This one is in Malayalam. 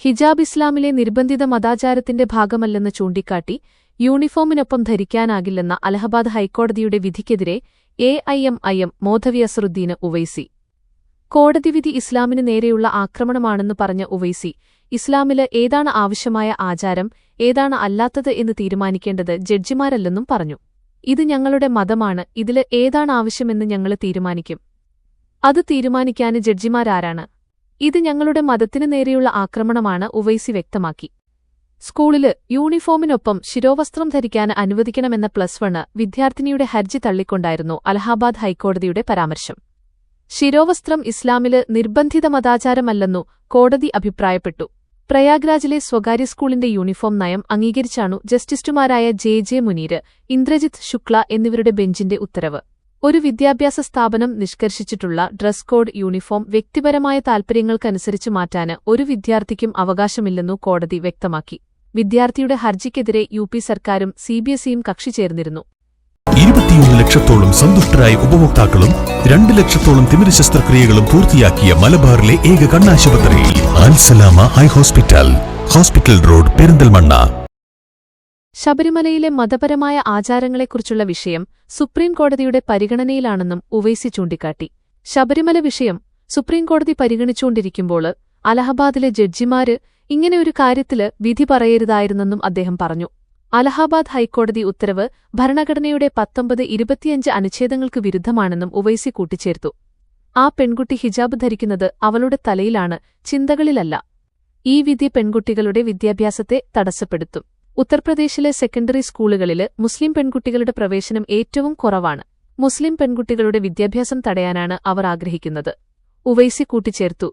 ഹിജാബ് ഇസ്ലാമിലെ നിർബന്ധിത മതാചാരത്തിന്റെ ഭാഗമല്ലെന്ന് ചൂണ്ടിക്കാട്ടി യൂണിഫോമിനൊപ്പം ധരിക്കാനാകില്ലെന്ന അലഹബാദ് ഹൈക്കോടതിയുടെ വിധിക്കെതിരെ എഐഎംഐഎം മൗലവി അസ്റുദ്ദീന് ഉവൈസി. കോടതി വിധി ഇസ്ലാമിന് നേരെയുള്ള ആക്രമണമാണെന്ന് പറഞ്ഞ ഉവൈസി, ഇസ്ലാമില് ഏതാണ് ആവശ്യമായ ആചാരം, ഏതാണ് അല്ലാത്തത് എന്ന് തീരുമാനിക്കേണ്ടത് ജഡ്ജിമാരല്ലെന്നും പറഞ്ഞു. ഇത് ഞങ്ങളുടെ മതമാണ്, ഇതില് ഏതാണ് ആവശ്യമെന്ന് ഞങ്ങള് തീരുമാനിക്കും. അത് തീരുമാനിക്കാന് ജഡ്ജിമാരാരാണ്? ഇത് ഞങ്ങളുടെ മതത്തിനു നേരെയുള്ള ആക്രമണമാണ് ഉവൈസി വ്യക്തമാക്കി. സ്കൂളില് യൂണിഫോമിനൊപ്പം ശിരോവസ്ത്രം ധരിക്കാൻ അനുവദിക്കണമെന്ന +1 വിദ്യാർത്ഥിനിയുടെ ഹർജി തള്ളിക്കൊണ്ടായിരുന്നു അലഹാബാദ് ഹൈക്കോടതിയുടെ പരാമർശം. ശിരോവസ്ത്രം ഇസ്ലാമില് നിർബന്ധിത മതാചാരമല്ലെന്നു കോടതി അഭിപ്രായപ്പെട്ടു. പ്രയാഗ്രാജിലെ സ്വകാര്യ സ്കൂളിന്റെ യൂണിഫോം നയം അംഗീകരിച്ചാണു ജസ്റ്റിസുമാരായ ജെ മുനീര്, ഇന്ദ്രജിത് ശുക്ല എന്നിവരുടെ ബെഞ്ചിന്റെ ഉത്തരവ്. ഒരു വിദ്യാഭ്യാസ സ്ഥാപനം നിഷ്കർഷിച്ചിട്ടുള്ള ഡ്രസ് കോഡ് യൂണിഫോം വ്യക്തിപരമായ താൽപര്യങ്ങൾക്കനുസരിച്ച് മാറ്റാന് ഒരു വിദ്യാർത്ഥിക്കും അവകാശമില്ലെന്നു കോടതി വ്യക്തമാക്കി. വിദ്യാർത്ഥിയുടെ ഹർജിക്കെതിരെ യുപി സർക്കാരും സിബിഎസ്ഇയും കക്ഷി ചേർന്നിരുന്നു. 21 ലക്ഷത്തോളം സന്തുഷ്ടരായ ഉപഭോക്താക്കളും 2 ലക്ഷത്തോളം തിമിര ശസ്ത്രക്രിയകളും പൂർത്തിയാക്കിയ മലബാറിലെ ഏക കണ്ണാശുപത്രി Al Salama high hospital, hospital road, Perinthalmanna. ശബരിമലയിലെ മതപരമായ ആചാരങ്ങളെക്കുറിച്ചുള്ള വിഷയം സുപ്രീംകോടതിയുടെ പരിഗണനയിലാണെന്നും ഉവൈസി ചൂണ്ടിക്കാട്ടി. ശബരിമല വിഷയം സുപ്രീംകോടതി പരിഗണിച്ചുകൊണ്ടിരിക്കുമ്പോൾ അലഹബാദിലെ ജഡ്ജിമാര് ഇങ്ങനെയൊരു കാര്യത്തില് വിധി പറയരുതായിരുന്നെന്നും അദ്ദേഹം പറഞ്ഞു. അലഹാബാദ് ഹൈക്കോടതി ഉത്തരവ് ഭരണഘടനയുടെ 19-25 അനുച്ഛേദങ്ങൾക്ക് വിരുദ്ധമാണെന്നും ഉവൈസി കൂട്ടിച്ചേർത്തു. ആ പെൺകുട്ടി ഹിജാബ് ധരിക്കുന്നത് അവളുടെ തലയിലാണ്, ചിന്തകളിലല്ല. ഈ വിധി പെൺകുട്ടികളുടെ വിദ്യാഭ്യാസത്തെ തടസ്സപ്പെടുത്തും. ഉത്തർപ്രദേശിലെ സെക്കൻഡറി സ്കൂളുകളില് മുസ്ലിം പെൺകുട്ടികളുടെ പ്രവേശനം ഏറ്റവും കുറവാണ്. മുസ്ലിം പെൺകുട്ടികളുടെ വിദ്യാഭ്യാസം തടയാനാണ് അവർ ആഗ്രഹിക്കുന്നത്, ഉവൈസി കൂട്ടിച്ചേർത്തു.